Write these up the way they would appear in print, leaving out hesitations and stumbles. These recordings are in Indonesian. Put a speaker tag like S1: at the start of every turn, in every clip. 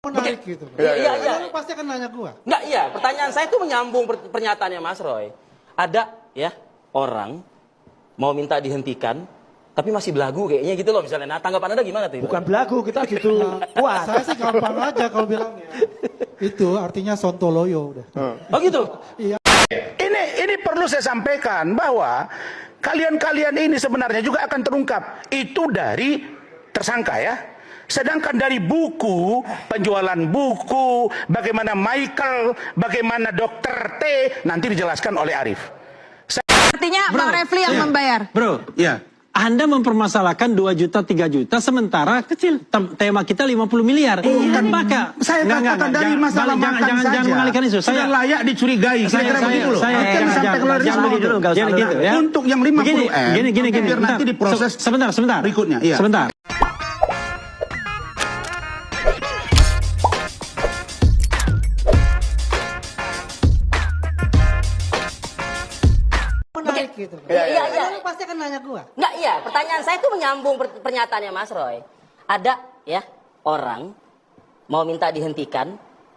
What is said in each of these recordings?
S1: Menarik gitu.
S2: Iya.
S1: Lu pasti akan nanya gua.
S2: Enggak, iya. Pertanyaan saya itu menyambung pernyataannya Mas Roy. Ada ya orang mau minta dihentikan, tapi masih belagu kayaknya gitu loh misalnya. Nah, tanggapan Anda gimana tuh?
S3: Bukan belagu, kita gitu kuat.
S1: Saya sih gampang aja kalau bilangnya. Itu artinya sontoloyo udah.
S2: Oh gitu?
S1: Iya.
S4: Ini perlu saya sampaikan bahwa kalian-kalian ini sebenarnya juga akan terungkap. Itu dari tersangka ya. Sedangkan dari buku, penjualan buku, bagaimana Michael, bagaimana Dokter T, nanti dijelaskan oleh Arif.
S5: Artinya Bang Refli yang membayar.
S3: Bro, ya. Anda mempermasalahkan 2 juta, 3 juta, sementara kecil. Tema kita 50 miliar.
S4: Bukan,
S3: maka
S4: saya katakan dari masalah makan saja.
S3: Jangan mengalihkan isu.
S4: Sudah layak dicurigai. Kira-kira begitu loh. Untuk yang 50 M,
S3: gini.
S4: biar nanti diproses
S3: sebentar.
S4: Berikutnya, iya.
S3: Sebentar.
S1: Menarik gitu.
S2: Iya.
S1: Lu pasti akan nanya gua.
S2: Enggak, iya. Pertanyaan saya itu menyambung pernyataannya Mas Roy. Ada ya orang mau minta dihentikan,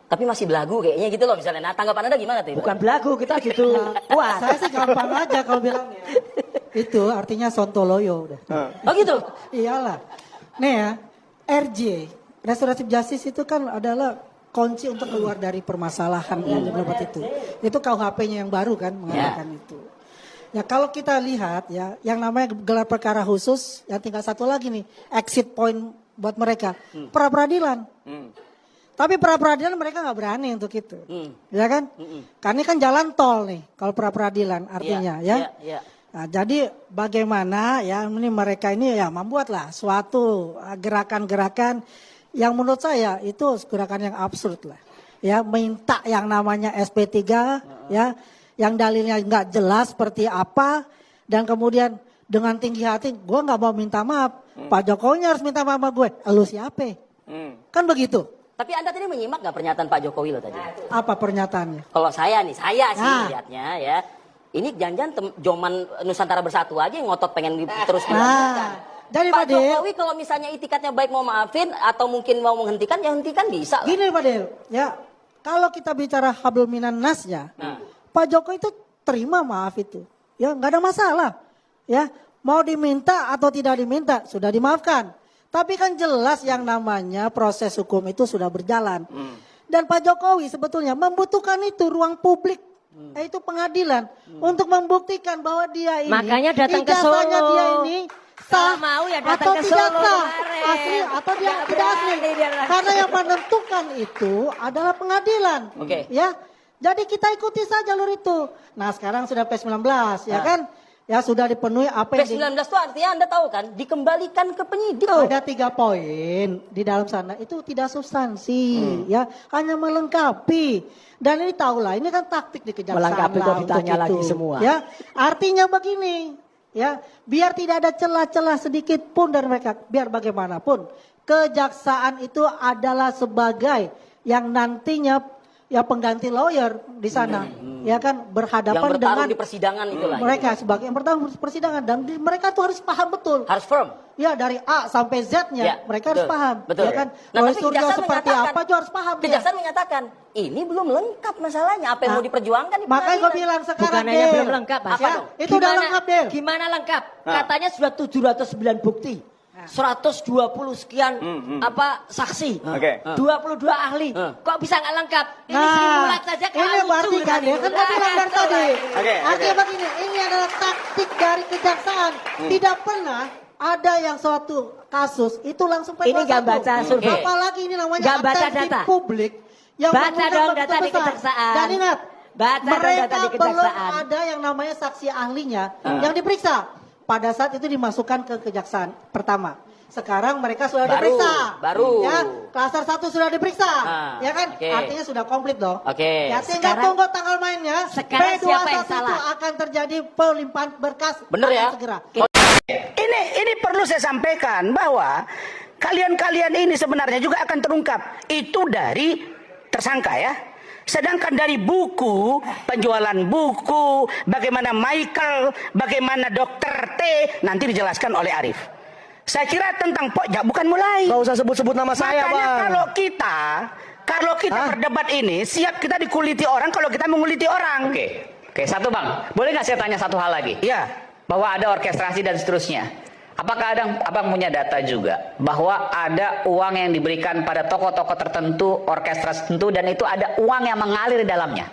S2: tapi masih belagu kayaknya gitu loh misalnya. Nah, tanggapan Anda gimana tuh?
S3: Bukan belagu, kita gitu kuat.
S1: Saya sih gampang aja kalau bilangnya. Itu artinya sontoloyo udah.
S2: Oh gitu?
S1: Iyalah. Nih ya, RJ, Restoratif Justice itu kan adalah kunci untuk keluar dari permasalahan yang dibuat itu. Itu KUHP-nya yang baru kan mengatakan itu. Ya kalau kita lihat ya, yang namanya gelar perkara khusus, yang tinggal satu lagi nih, exit point buat mereka, pra peradilan. Tapi pra peradilan mereka nggak berani untuk itu, ya kan? Karena ini kan jalan tol nih, kalau pra peradilan artinya ya. Nah, jadi bagaimana ya ini mereka ini ya membuatlah suatu gerakan-gerakan yang menurut saya itu gerakan yang absurd lah. Ya minta yang namanya SP3 ya. Yang dalilnya nggak jelas seperti apa, dan kemudian dengan tinggi hati, gue nggak mau minta maaf, Pak Jokowi harus minta maaf sama gue, lu siapa? Kan begitu.
S2: Tapi Anda tadi menyimak nggak pernyataan Pak Jokowi lo tadi?
S1: Apa pernyataannya?
S2: Kalau saya sih lihatnya ya, ini jangan-jangan Joman Nusantara Bersatu aja yang ngotot pengen terus dilanjutkan.
S1: Jadi
S2: Pak
S1: Pak Del,
S2: Jokowi kalau misalnya itikatnya baik mau maafin atau mungkin mau menghentikan, ya hentikan bisa.
S1: Gini Pak Del, ya kalau kita bicara hablum minan nasnya, Pak Jokowi itu terima maaf itu, ya nggak ada masalah, ya mau diminta atau tidak diminta sudah dimaafkan. Tapi kan jelas yang namanya proses hukum itu sudah berjalan, dan Pak Jokowi sebetulnya membutuhkan itu ruang publik, yaitu pengadilan untuk membuktikan bahwa dia ini,
S5: Makanya datang ke
S1: ijazahnya
S5: Solo.
S1: dia ini sah
S5: mau ya datang
S1: atau
S5: ke
S1: tidak
S5: Solo
S1: sah,
S5: kemarin.
S1: asli atau dia tidak asli. Karena yang menentukan itu adalah pengadilan,
S2: Oke.
S1: ya. Jadi kita ikuti saja jalur itu. Nah sekarang sudah P19 ya kan. Ya sudah dipenuhi apa yang
S2: P19 itu artinya Anda tahu kan, dikembalikan ke penyidik.
S1: ada 3 poin di dalam sana itu tidak substansi ya, hanya melengkapi. Dan ini tahulah ini kan taktik di kejaksaan.
S3: Melengkapi kok
S1: lah
S3: ditanya
S1: untuk
S3: lagi
S1: itu.
S3: semua.
S1: Ya, artinya begini ya, biar tidak ada celah-celah sedikit pun dari mereka, biar bagaimanapun kejaksaan itu adalah sebagai yang nantinya ya pengganti lawyer di sana, ya kan berhadapan
S2: Yang bertarung
S1: dengan
S2: di persidangan itulah.
S1: mereka sebagai yang bertarung di persidangan, dan mereka tuh harus paham betul.
S2: Harus firm.
S1: Ya dari A sampai Z-nya
S2: Ya,
S1: mereka harus
S2: betul,
S1: paham,
S2: betul.
S1: ya kan.
S2: Nah,
S1: Roy
S2: tapi
S1: Suryo
S2: kejaksaan
S1: seperti
S2: menyatakan-
S1: apa juga harus paham. Ya.
S2: Kejaksaan menyatakan ini belum lengkap masalahnya, apa yang mau diperjuangkan di
S1: Makanya gue
S2: pengadilan.
S1: bilang sekarang
S5: Bukan hanya
S1: Del.
S5: belum lengkap, Mas.
S2: Apa
S1: Ya,
S2: dong?
S1: itu udah lengkap Del.
S5: Gimana lengkap? Katanya sudah 709 bukti. 120 sekian saksi.
S4: Oke.
S5: 22 ahli. Kok bisa nggak lengkap? Ini
S1: Nah,
S5: Sri Mulat saja
S1: ini berarti kan ya, kan gue bilang dari tadi.
S4: Oke,
S1: Artinya begini, ini adalah taktik dari kejaksaan. Tidak pernah ada yang suatu kasus itu langsung
S5: Ini nggak baca survei.
S1: Apalagi ini namanya
S5: Nggak baca
S1: atensi
S5: data.
S1: publik yang
S5: Baca
S1: mengundang
S5: dong
S1: begitu
S5: data di
S1: besar.
S5: kejaksaan.
S1: Dan ingat,
S5: Baca dong
S1: mereka
S5: data di
S1: belum
S5: kejaksaan.
S1: ada yang namanya saksi ahlinya yang diperiksa. Pada saat itu dimasukkan ke kejaksaan pertama. Sekarang mereka sudah diperiksa.
S2: baru.
S1: Ya, klaster 1 sudah diperiksa.
S2: Ah,
S1: Ya kan?
S2: oke.
S1: Artinya sudah komplit dong.
S2: Oke.
S1: Ya tinggal
S5: Sekarang-
S1: tunggu tanggal mainnya.
S5: Sekarang siapa yang
S1: P21
S5: salah?
S1: itu akan terjadi pelimpahan berkas.
S2: Bener ya?
S1: akan Segera.
S4: Ini perlu saya sampaikan bahwa kalian-kalian ini sebenarnya juga akan terungkap. Itu dari tersangka ya. Sedangkan dari buku, penjualan buku, bagaimana Michael, bagaimana Dokter T, nanti dijelaskan oleh Arif. Saya kira tentang pojok bukan mulai.
S6: Nggak usah sebut-sebut nama saya,
S4: Makanya
S6: Bang.
S4: kalau kita berdebat ini, siap kita dikuliti orang kalau kita menguliti orang.
S7: Oke, satu Bang. Boleh nggak saya tanya satu hal lagi?
S4: Iya.
S7: Bahwa ada orkestrasi dan seterusnya. Apakah abang punya data juga bahwa ada uang yang diberikan pada tokoh-tokoh tertentu, orkestra tertentu, dan itu ada uang yang mengalir di dalamnya?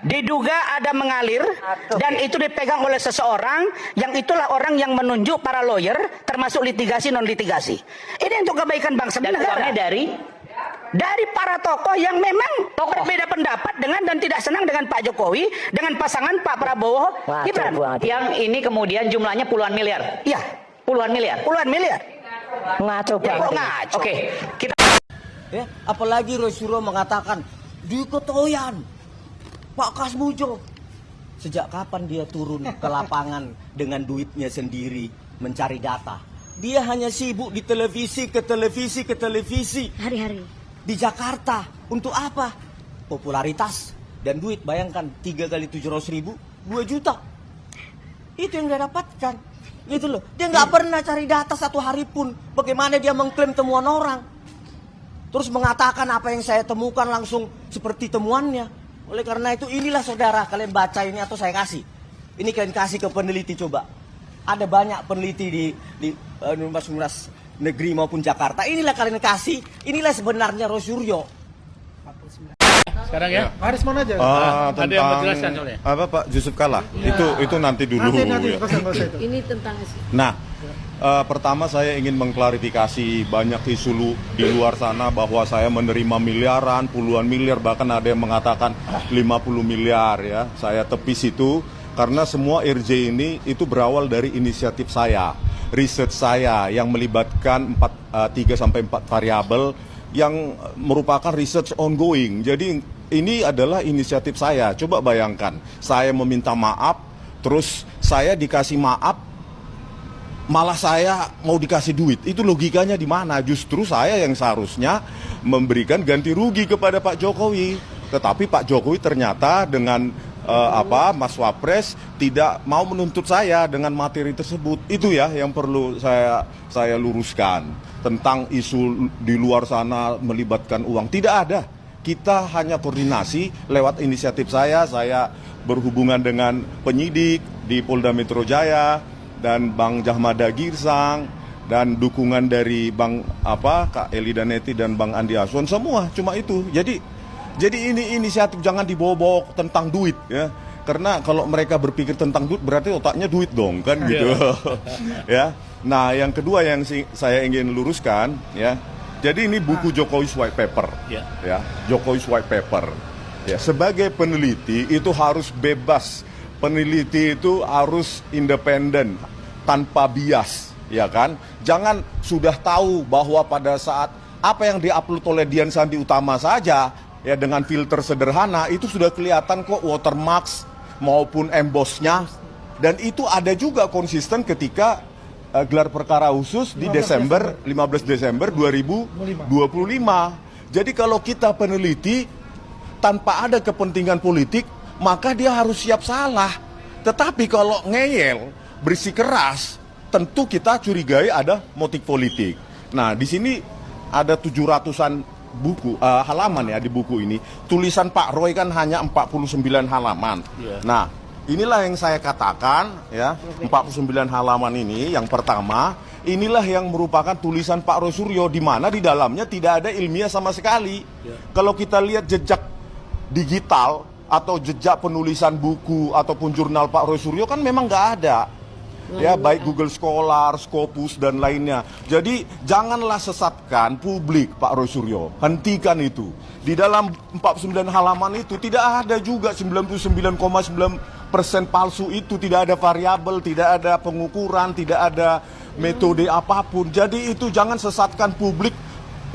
S4: Diduga ada mengalir dan itu dipegang oleh seseorang yang itulah orang yang menunjuk para lawyer termasuk litigasi non litigasi. Ini untuk kebaikan bangsa dan
S7: Dan
S4: negara.
S7: uangnya
S4: Dari para tokoh yang memang berbeda pendapat dengan dan tidak senang dengan Pak Jokowi, dengan pasangan Pak Prabowo Gibran.
S7: yang ini kemudian jumlahnya puluhan miliar.
S4: Iya,
S7: Puluhan miliar.
S4: puluhan miliar.
S5: Ngaco
S4: Ya,
S5: banget.
S4: kok ngaco?
S7: Oke, kita
S8: Ya, apalagi Roy Suryo mengatakan di Kotoyan Pak Kasmujo. Sejak kapan dia turun ke lapangan dengan duitnya sendiri mencari data? Dia hanya sibuk di televisi ke televisi ke televisi.
S5: Hari-hari.
S8: Di Jakarta. Untuk apa? Popularitas dan duit. Bayangkan 3 kali 700.000, 2 juta. Itu yang dia dapatkan. Gitu loh. Dia nggak pernah cari data satu hari pun. Bagaimana dia mengklaim temuan orang. Terus mengatakan apa yang saya temukan langsung seperti temuannya. Oleh karena itu inilah saudara, kalian baca ini atau saya kasih. Ini kalian kasih ke peneliti coba. Ada banyak peneliti di universitas negeri maupun Jakarta. Inilah kalian kasih, inilah sebenarnya Roy Suryo.
S9: Sekarang ya.
S1: Haris mana aja?
S9: Ada yang mau jelaskan soalnya.
S10: Apa Pak Yusuf Kalla? Itu nanti dulu.
S1: Nanti,
S10: ya.
S5: Ini tentang
S10: Nah, pertama saya ingin mengklarifikasi banyak isu di luar sana bahwa saya menerima miliaran, puluhan miliar, bahkan ada yang mengatakan 50 miliar ya. Saya tepis itu karena semua RJ ini itu berawal dari inisiatif saya, riset saya yang melibatkan 3 sampai 4 variabel yang merupakan research ongoing. Jadi ini adalah inisiatif saya. Coba bayangkan, saya meminta maaf, terus saya dikasih maaf, malah saya mau dikasih duit. Itu logikanya di mana? Justru saya yang seharusnya memberikan ganti rugi kepada Pak Jokowi. Tetapi Pak Jokowi ternyata dengan Mas Wapres tidak mau menuntut saya dengan materi tersebut. Itu ya yang perlu saya luruskan. Tentang isu di luar sana melibatkan uang. Tidak ada. Kita hanya koordinasi lewat inisiatif saya berhubungan dengan penyidik di Polda Metro Jaya dan Bang Jahmada Girsang dan dukungan dari Bang Kak Eli Daneti dan Bang Andi Aswan, semua cuma itu. Jadi ini inisiatif, jangan dibawa-bawa tentang duit ya. Karena kalau mereka berpikir tentang duit berarti otaknya duit dong kan gitu. Ya. Nah, yang kedua yang saya ingin luruskan ya. Jadi ini buku Jokowi's White Paper. Ya, Jokowi's White Paper. Ya, sebagai peneliti itu harus bebas. Peneliti itu harus independen tanpa bias, ya kan? Jangan sudah tahu bahwa pada saat apa yang diupload oleh Dian Sandi Utama saja ya dengan filter sederhana itu sudah kelihatan kok watermarks maupun embossnya, dan itu ada juga konsisten ketika gelar perkara khusus di 15 Desember 2025. Jadi kalau kita peneliti tanpa ada kepentingan politik, maka dia harus siap salah. Tetapi kalau ngeyel, bersikeras, tentu kita curigai ada motif politik. Nah, di sini ada 700-an buku halaman ya di buku ini. Tulisan Pak Roy kan hanya 49 halaman. Nah, inilah yang saya katakan ya, 49 halaman ini yang pertama, inilah yang merupakan tulisan Pak Roy Suryo di mana di dalamnya tidak ada ilmiah sama sekali. Kalau kita lihat jejak digital atau jejak penulisan buku ataupun jurnal Pak Roy Suryo kan memang nggak ada. Ya, baik Google Scholar, Scopus dan lainnya. Jadi janganlah sesatkan publik Pak Roy Suryo. Hentikan itu. Di dalam 49 halaman itu tidak ada juga 99,9% palsu itu, tidak ada variabel, tidak ada pengukuran, tidak ada metode apapun. Jadi itu jangan sesatkan publik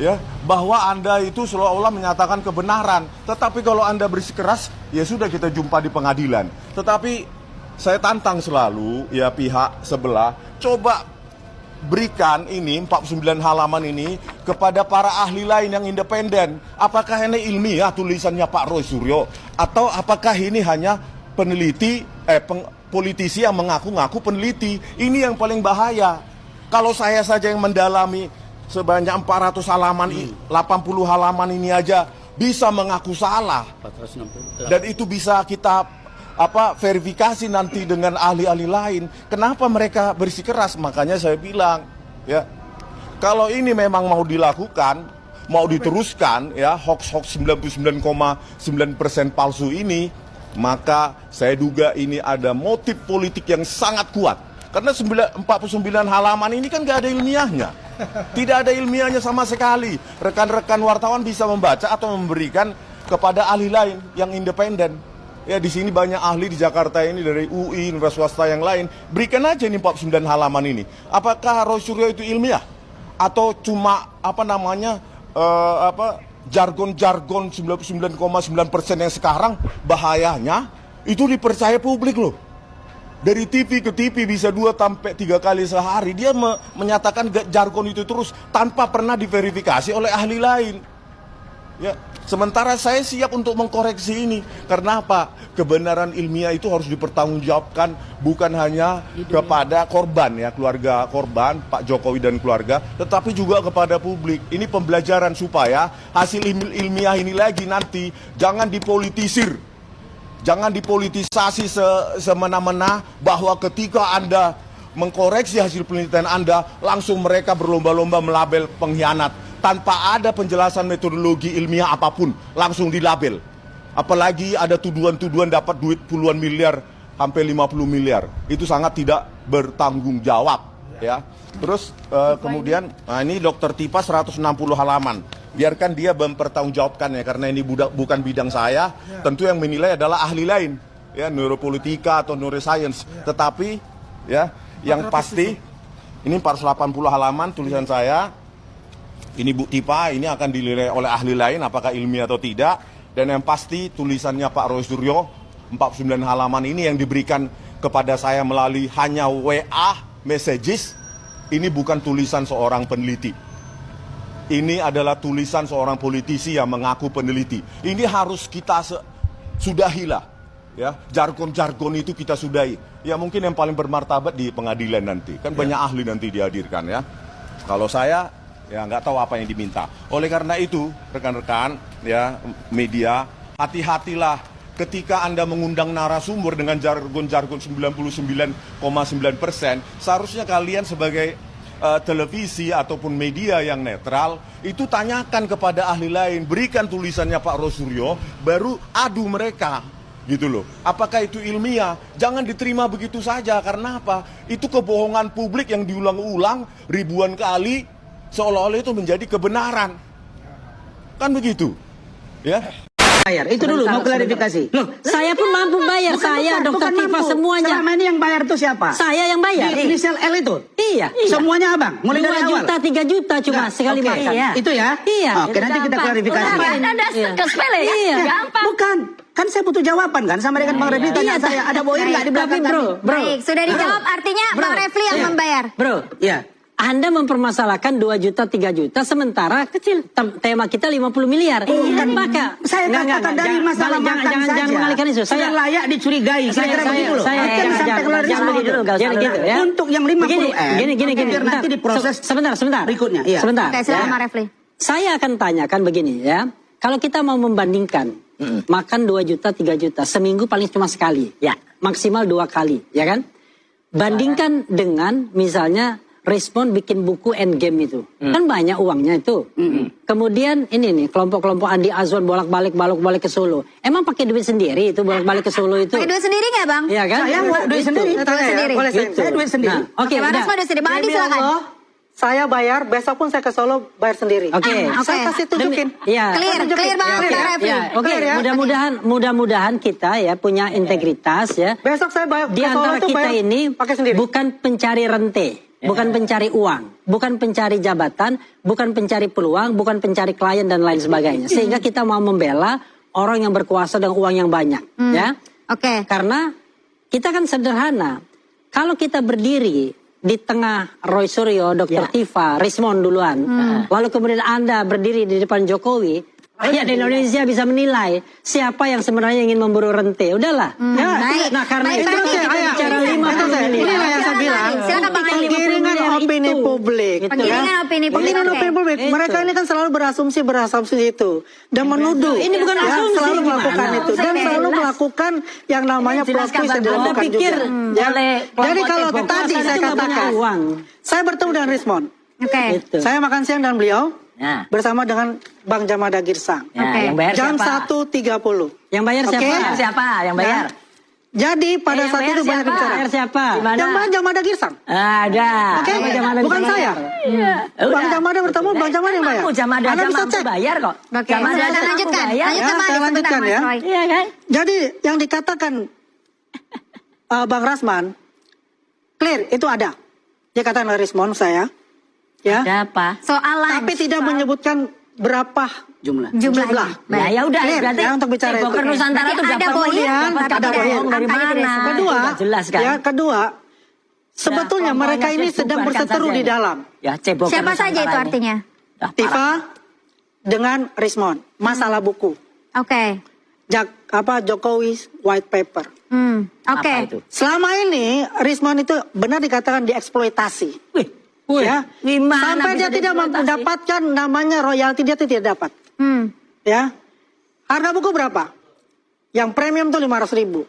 S10: ya, bahwa Anda itu seolah-olah menyatakan kebenaran. Tetapi kalau Anda bersikeras, ya sudah kita jumpa di pengadilan. Tetapi saya tantang selalu ya pihak sebelah, coba berikan ini 49 halaman ini kepada para ahli lain yang independen. Apakah ini ilmiah tulisannya Pak Roy Suryo atau apakah ini hanya peneliti politisi yang mengaku-ngaku peneliti? Ini yang paling bahaya. Kalau saya saja yang mendalami sebanyak 400 halaman, 80 halaman ini aja bisa mengaku salah.
S9: 460.
S10: Dan itu bisa kita verifikasi nanti dengan ahli-ahli lain. Kenapa mereka bersikeras? Makanya saya bilang, ya, kalau ini memang mau dilakukan, mau diteruskan, ya, hoax 99,9% palsu ini, maka saya duga ini ada motif politik yang sangat kuat. Karena 49 halaman ini kan gak ada ilmiahnya. Tidak ada ilmiahnya sama sekali. Rekan-rekan wartawan bisa membaca atau memberikan kepada ahli lain yang independen. Ya, di sini banyak ahli di Jakarta ini dari UI, universitas swasta yang lain. Berikan aja ini 49 halaman ini. Apakah Roy Suryo itu ilmiah? Atau cuma jargon-jargon 99,9% yang sekarang bahayanya itu dipercaya publik loh. Dari TV ke TV bisa 2-3 kali sehari dia menyatakan jargon itu terus tanpa pernah diverifikasi oleh ahli lain. Ya, sementara saya siap untuk mengkoreksi ini. Karena apa? Kebenaran ilmiah itu harus dipertanggungjawabkan bukan hanya kepada korban, ya, keluarga korban, Pak Jokowi dan keluarga, tetapi juga kepada publik. Ini pembelajaran supaya hasil ilmiah ini lagi nanti jangan dipolitisir. Jangan dipolitisasi semena-mena bahwa ketika Anda mengkoreksi hasil penelitian Anda, langsung mereka berlomba-lomba melabel pengkhianat. Tanpa ada penjelasan metodologi ilmiah apapun, langsung dilabel. Apalagi ada tuduhan-tuduhan dapat duit puluhan miliar, sampai 50 miliar. Itu sangat tidak bertanggung jawab. Ya. Terus kemudian, nah ini Dr. Tipa 160 halaman. Biarkan dia mempertanggungjawabkan ya, karena ini bukan bidang saya. Tentu yang menilai adalah ahli lain, ya, neuropolitika atau neuroscience. Tetapi ya, yang pasti ini 480 halaman tulisan saya. Ini Bu Tipa, ini akan dinilai oleh ahli lain apakah ilmiah atau tidak. Dan yang pasti tulisannya Pak Roy Suryo 49 halaman ini yang diberikan kepada saya melalui hanya WA messages. Ini bukan tulisan seorang peneliti. Ini adalah tulisan seorang politisi yang mengaku peneliti. Ini harus kita sudahilah, ya. Jargon-jargon itu kita sudahi. Ya mungkin yang paling bermartabat di pengadilan nanti. Kan banyak ahli nanti dihadirkan, ya. Kalau saya ya nggak tahu apa yang diminta. Oleh karena itu, rekan-rekan, ya, media, hati-hatilah ketika Anda mengundang narasumber dengan jargon-jargon 99,9%, seharusnya kalian sebagai televisi ataupun media yang netral, itu tanyakan kepada ahli lain, berikan tulisannya Pak Roy Suryo, baru adu mereka, gitu loh. Apakah itu ilmiah? Jangan diterima begitu saja, karena apa? Itu kebohongan publik yang diulang-ulang ribuan kali, seolah-olah itu menjadi kebenaran. Kan begitu, ya?
S5: Bayar. Itu dulu mau klarifikasi. Loh, saya pun mampu bayar. Saya Dokter Tifa semuanya.
S8: Selama ini yang bayar itu siapa?
S5: Saya yang bayar.
S8: Di inisial L itu?
S5: Iya.
S8: Semuanya abang? Mulai dari
S5: 2
S8: awal?
S5: juta, 3 juta cuma sekali makan.
S8: Iya. Itu ya?
S5: Iya.
S8: Oke, nanti kita klarifikasi.
S5: Ada sepele ya? Iya.
S8: Gampang. Bukan. Kan saya butuh jawaban kan sama dengan Bang Refli tanya saya ada bohong nggak di belakang
S5: Tapi bro,
S6: Baik, sudah dijawab, artinya Bang Refli yang membayar.
S5: Bro,
S8: ya.
S5: Anda mempermasalahkan 2 juta, 3 juta, sementara kecil. Tema kita 50 miliar.
S8: Bukan,
S5: maka
S8: saya katakan dari masalah makan saja.
S5: Jangan mengalihkan isu.
S8: Saya layak dicurigai. Kira-kira begitu loh.
S5: Jangan gitu ya.
S8: Untuk yang 50
S5: Gini.
S8: biar nanti diproses
S5: sebentar.
S8: Berikutnya. Iya.
S5: Sebentar.
S6: Oke, silakan Bang Refli.
S5: Saya akan tanyakan begini ya. Kalau kita mau membandingkan makan 2 juta, 3 juta, seminggu paling cuma sekali. Ya, maksimal 2 kali, ya kan? Bandingkan dengan misalnya Respon bikin buku Endgame itu. Kan banyak uangnya itu. Kemudian ini nih, kelompok-kelompok Andi Azwan bolak-balik ke Solo. Emang pakai duit sendiri itu bolak-balik ke Solo itu?
S6: Pakai duit sendiri nggak Bang?
S5: Iya kan?
S8: Saya duit sendiri.
S5: Saya
S8: duit sendiri.
S5: Oke,
S6: Bang Rasma duit sendiri. Bang Andi silakan.
S1: Saya bayar, besok pun saya ke Solo bayar sendiri.
S5: Oke.
S1: Saya kasih tunjukin.
S5: Iya.
S6: Clear Bang Refli.
S5: Oke, mudah-mudahan kita ya punya integritas ya.
S1: Besok saya bayar
S5: Di antara kita ini bukan pencari rente. Bukan pencari uang, bukan pencari jabatan, bukan pencari peluang, bukan pencari klien dan lain sebagainya. Sehingga kita mau membela orang yang berkuasa dengan uang yang banyak, ya.
S6: Oke.
S5: Karena kita kan sederhana. Kalau kita berdiri di tengah Roy Suryo, Dr. Tifa, Rismon duluan, lalu kemudian Anda berdiri di depan Jokowi, Rakyat Indonesia bisa menilai siapa yang sebenarnya ingin memburu rente. Udahlah.
S6: Baik.
S5: Nah, karena
S6: Baik,
S5: itu
S6: Bang.
S5: kita bicara 50 miliar.
S1: Inilah yang saya bilang.
S6: Silakan, Bang.
S1: Penggiringan opini publik.
S5: Gitu
S6: Penggiringan
S5: kan.
S6: opini publik.
S1: Penggiringan
S6: Oke.
S1: opini publik.
S5: Itu.
S1: Mereka ini kan selalu berasumsi itu dan menuduh.
S5: Ini bukan
S1: ya,
S5: asumsi,
S1: selalu
S5: gimana?
S1: melakukan itu dan
S6: Oke.
S1: selalu
S5: Jelas.
S1: melakukan yang namanya plot
S5: Jelaskan,
S1: twist yang
S5: Bang.
S1: dilakukan
S5: Anda pikir,
S1: juga. Ya.
S5: oleh kelompok
S1: Jadi kalau
S5: cebong
S1: tadi
S5: kekuasaan
S1: saya
S5: itu nggak punya
S1: katakan,
S5: uang.
S1: saya bertemu dengan Rismon.
S6: Oke.
S5: Gitu.
S1: Saya makan siang dengan beliau
S5: Ya.
S1: bersama dengan Bang Jamada Girsang.
S5: Ya,
S6: Oke.
S5: yang bayar
S1: Jam
S5: siapa?
S1: 1.30.
S5: Yang bayar siapa?
S1: Oke.
S5: Siapa? Yang bayar?
S1: Nah, jadi pada
S5: Yang
S1: saat
S5: bayar
S1: itu banyak
S5: siapa?
S1: bicara.
S5: Bayar siapa?
S1: Yang Bang Jamada Girsang.
S5: Ada.
S1: Oke,
S5: Bang Jamada
S1: bukan
S5: bisa
S1: saya.
S5: bayar.
S1: Bang Jamada bertemu, Bang Jamada yang bayar.
S5: Jamada
S1: Anda
S5: aja
S1: bisa
S5: mampu
S1: cek.
S5: bayar kok.
S6: Oke.
S5: Jamada
S6: Silakan
S5: aja mampu
S6: lanjutkan.
S5: bayar.
S6: Lanjutkan,
S1: Ya,
S6: Mas.
S1: saya lanjutkan
S6: Sebentar,
S1: ya.
S6: Mas Roy.
S5: Iya kan?
S1: Jadi yang dikatakan Bang Rasman, clear itu ada. Dia katakan Rismon saya, ya.
S5: Ada apa?
S6: Soal lunch.
S1: Tapi tidak menyebutkan berapa
S5: Jumlah.
S6: Jumlahnya.
S5: Nah, ya udah
S1: Clear,
S5: berarti
S1: ya, untuk bicara
S5: Cebongkar
S1: itu.
S5: Nusantara
S6: Berarti
S5: itu
S6: ada
S5: dapat
S6: bohong,
S1: kemudian,
S5: dapat
S1: ada
S5: kabar
S1: bohong.
S5: bohong dari
S6: Angkanya
S5: mana?
S6: tidak
S1: Kedua,
S5: Udah jelas kan?
S1: ya kedua, sebetulnya
S5: Nah,
S1: mereka
S5: pokoknya
S1: ini
S5: saya
S1: sedang
S5: bubarkan
S1: berseteru
S5: saja
S1: di
S5: ini.
S1: dalam.
S5: Ya, Cebongkar
S6: Siapa saja
S5: Nusantara
S6: itu
S5: ini.
S6: artinya?
S5: Dah, parah.
S1: Tifa dengan Rismon, masalah buku.
S6: Oke.
S1: Jokowi white paper.
S5: Apa
S6: Oke.
S5: itu?
S1: Selama ini Rismon itu benar dikatakan dieksploitasi.
S5: Wih,
S1: Ya,
S5: gimana
S1: sampai
S5: bisa
S1: dia tidak
S5: dieksploitasi?
S1: mendapatkan namanya royalti, dia tidak dapat. Ya, harga buku berapa? Yang premium tuh 500.000.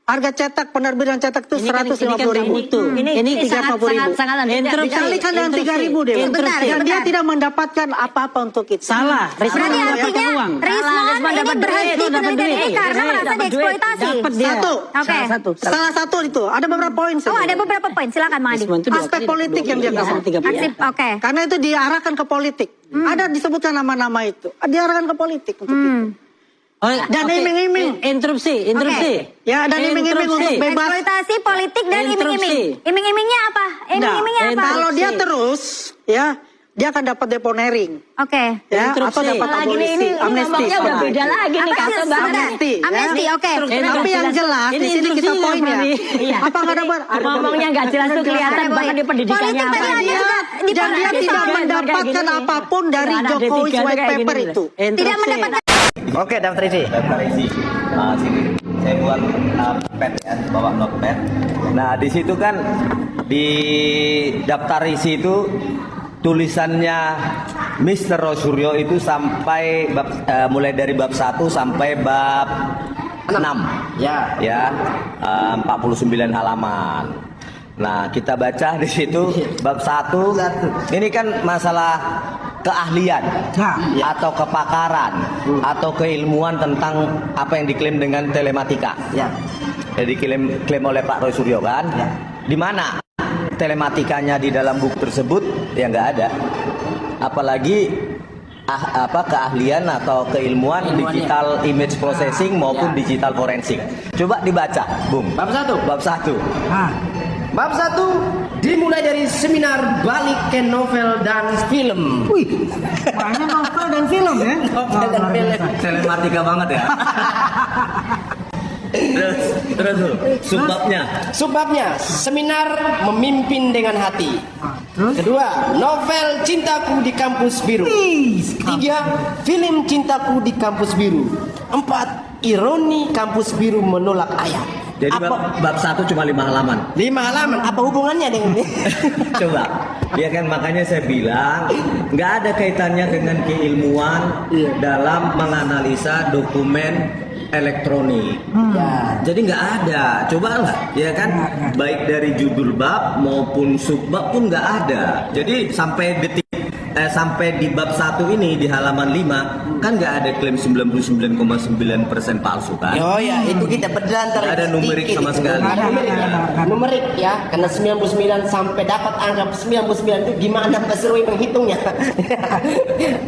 S1: Harga cetak penerbitan cetak itu
S5: Ini kan
S1: 150.000.
S5: mutu.
S1: Ini 350.000.
S5: sangat
S1: Dikalikan dengan 3.000 deh.
S6: Sebentar,
S1: Dan dia
S6: sebentar.
S1: tidak mendapatkan apa-apa untuk itu.
S5: Salah. Rismon
S6: Berarti
S5: mengeluarkan
S6: artinya
S5: uang.
S6: Rismon
S5: Rismon
S6: ini
S5: dapat
S6: berhenti
S5: duit, dapat
S6: penelitian
S5: duit.
S6: ini karena merasa
S5: Dapat duit,
S6: dieksploitasi.
S5: dapat dia.
S1: Satu.
S6: Oke.
S5: Salah satu.
S1: Salah satu itu. Ada beberapa poin.
S6: Oh,
S1: saja.
S6: ada beberapa poin. Silakan, Mang Adi.
S5: Rismon itu dua
S1: Aspek
S5: kali
S1: politik
S5: dapat
S1: yang dia
S5: duit.
S1: kasih.
S5: Tiga miliar.
S6: Aksip, oke.
S1: Karena itu diarahkan ke politik. Ada disebutkan nama-nama itu. Diarahkan ke politik untuk itu.
S5: Oh,
S1: Dan
S5: oke.
S1: iming-iming.
S5: Interupsi.
S1: Ya, dan iming-iming untuk bebas.
S6: Eksploitasi politik dan
S5: Interupsi.
S6: iming-iming. Iming-imingnya apa? Iming-imingnya
S5: Nah,
S6: apa?
S1: Kalau dia terus, ya, dia akan dapat deponering.
S6: Oke.
S1: Ya,
S5: Interupsi.
S1: atau dapat
S5: Lagi
S1: abolisi,
S5: ini
S1: amnesti.
S5: ngomongnya udah beda lagi nih
S6: Apa
S5: kata
S6: sih?
S5: Bang.
S1: Amnesti, ya.
S6: Amnesti, oke.
S1: Tapi yang jelas di sini kita poin ya.
S5: Iya.
S1: Apa nggak dapat?
S5: Ngomongnya nggak jelas tuh kelihatan bahkan di pendidikannya
S6: Politik tadi
S5: apa.
S6: Anda juga di
S1: Dan dia
S6: politik
S1: tidak
S6: Bang.
S1: mendapatkan apapun dari
S5: Anak
S1: Jokowi
S5: D3
S1: white
S5: kayak gini
S1: paper
S5: nih.
S1: itu.
S6: Tidak mendapatkan.
S8: Oke, daftar isi.
S11: Sini saya buat pet ya, bawa notepad. Nah di situ kan di daftar isi itu tulisannya Mr. Rosuryo itu sampai mulai dari bab 1 sampai bab 6
S8: Ya.
S11: 49 halaman. Nah kita baca di situ bab 1 ini kan masalah keahlian atau kepakaran atau keilmuan tentang apa yang diklaim dengan telematika.
S8: Ya.
S11: Jadi diklaim oleh Pak Roy Suryo kan? Di mana telematikanya di dalam buku tersebut? Ya nggak ada. Apalagi keahlian atau keilmuan digital image processing maupun digital forensik. Coba dibaca, Bung.
S8: Bab 1.
S11: Bab 1.
S8: Bab 1 dimulai dari seminar balik ke novel dan film.
S1: Banyak novel dan film ya.
S8: Novel dan film.
S11: Telematika banget ya. Terus subbabnya.
S8: Subbabnya seminar memimpin dengan hati. Kedua, novel Cintaku di Kampus Biru. Tiga, film Cintaku di Kampus Biru. Empat, ironi Kampus Biru menolak ayat.
S11: Jadi bab 1 cuma 5 halaman.
S8: 5 halaman, apa hubungannya dengan ini?
S11: Coba, ya kan makanya saya bilang nggak ada kaitannya dengan keilmuan dalam menganalisa dokumen elektronik. Jadi nggak ada. Cobalah, ya kan, baik dari judul bab maupun subbab pun nggak ada. Jadi sampai sampai di bab 1 ini di halaman 5 kan nggak ada klaim 99,9% palsu kan?
S8: Oh ya, itu kita beneran
S11: Nggak ada numerik sama sekali.
S8: Numerik ya, karena 99 sampai dapat angka 99 itu gimana Mas Roy menghitungnya?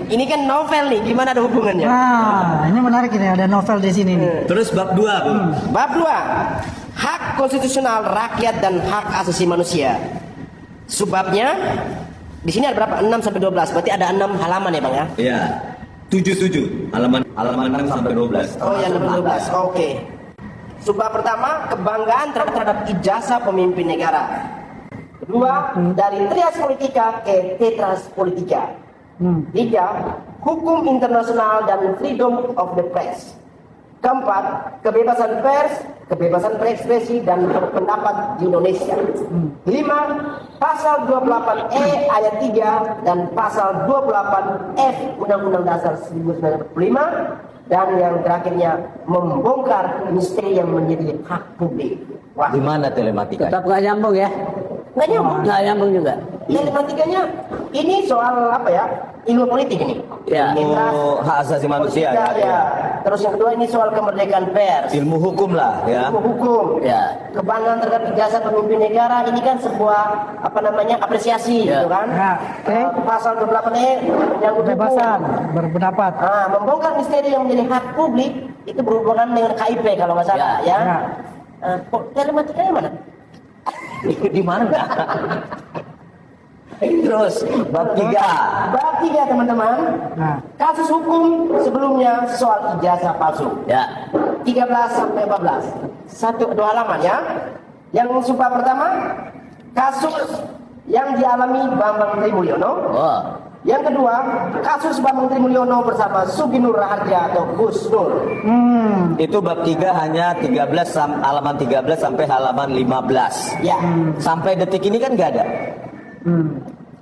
S8: Ini kan novel nih, gimana ada hubungannya?
S1: Nah, ini menarik ini ada novel di sini nih.
S11: Terus bab 2, Bung.
S8: Bab 2, hak konstitusional rakyat dan hak asasi manusia. Subbabnya di sini ada berapa? 6 sampai 12. Berarti ada 6 halaman ya, Bang ya?
S11: Iya. 77 halaman 6 sampai 12.
S8: Oh ya, 12. Oke. Subbab pertama, kebanggaan terhadap ijazah pemimpin negara. Kedua, dari trias politika ke tetras politika. Tiga,
S12: hukum internasional dan freedom of the press. Keempat, kebebasan pers, kebebasan berekspresi dan berpendapat di Indonesia. 5. Pasal 28E ayat 3 dan pasal 28F Undang-Undang Dasar 1945. Dan yang terakhirnya, membongkar misteri yang menjadi hak publik. Wah.
S11: Di mana telematika?
S5: Tetap nggak nyambung ya?
S12: Nggak nyambung.
S5: Nggak nyambung juga.
S12: Telematikanya ini soal apa ya? Ilmu politik ini.
S5: Ya.
S11: Ilmu hak asasi manusia.
S12: Ya. Terus yang kedua ini soal kemerdekaan pers.
S11: Ilmu hukum lah ya.
S12: Ilmu hukum.
S5: Ya.
S12: Kebanggaan terhadap jasa pemimpin negara ini kan sebuah apa namanya apresiasi
S5: Ya.
S12: gitu kan.
S1: Ya, oke.
S12: Pasal 28E yang
S1: Kebebasan berpendapat.
S12: membongkar misteri yang menjadi hak publik itu berhubungan dengan KIP kalau nggak salah ya. Telematikanya mana?
S11: Di mana? Terus bab 3.
S12: Bab 3 teman-teman. Kasus hukum sebelumnya soal ijazah palsu.
S5: Ya.
S12: 13 sampai 14. 2 halaman ya. Yang sumpah pertama kasus yang dialami Bambang Trimulyono.
S5: Oh.
S12: Yang kedua, kasus Bambang Trimulyono bersama Sugi Nur Raharja atau Gus Nur.
S11: Itu bab 3 hanya halaman 13 sampai halaman 15.
S12: Ya.
S11: Sampai detik ini kan nggak ada.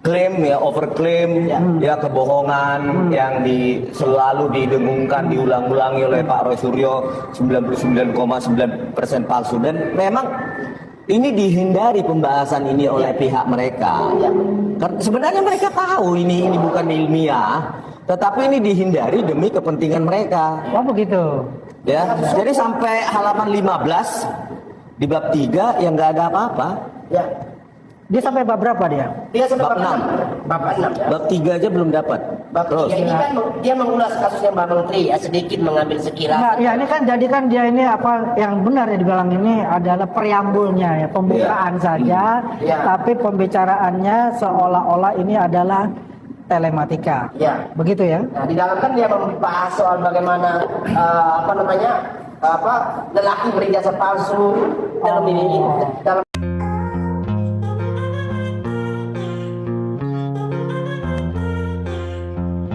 S11: Klaim ya, overklaim, ya kebohongan yang selalu didengungkan, diulang-ulangi oleh Pak Roy Suryo 99,9% palsu, dan memang ini dihindari pembahasan ini oleh pihak mereka. Karena sebenarnya mereka tahu ini bukan ilmiah, tetapi ini dihindari demi kepentingan mereka.
S1: Oh begitu.
S11: Ya, jadi sampai halaman 15 di bab 3 yang nggak ada apa-apa.
S12: Ya.
S1: Dia sampai bab berapa dia?
S12: Dia sampai
S11: Bab 6.
S12: Bab 6 ya.
S11: Bab 3 aja belum dapat.
S12: Bab
S11: Terus.
S12: 3 ini kan dia mengulas kasusnya Bambang Tri ya, sedikit mengambil sekilas.
S1: Nah, ya ini kan jadi kan dia ini apa yang benar ya dibilang ini adalah preambulnya ya, pembukaan saja, tapi pembicaraannya seolah-olah ini adalah telematika.
S12: Ya.
S1: Begitu ya?
S12: Nah, di dalam kan dia membahas soal bagaimana lelaki berijazah palsu dalam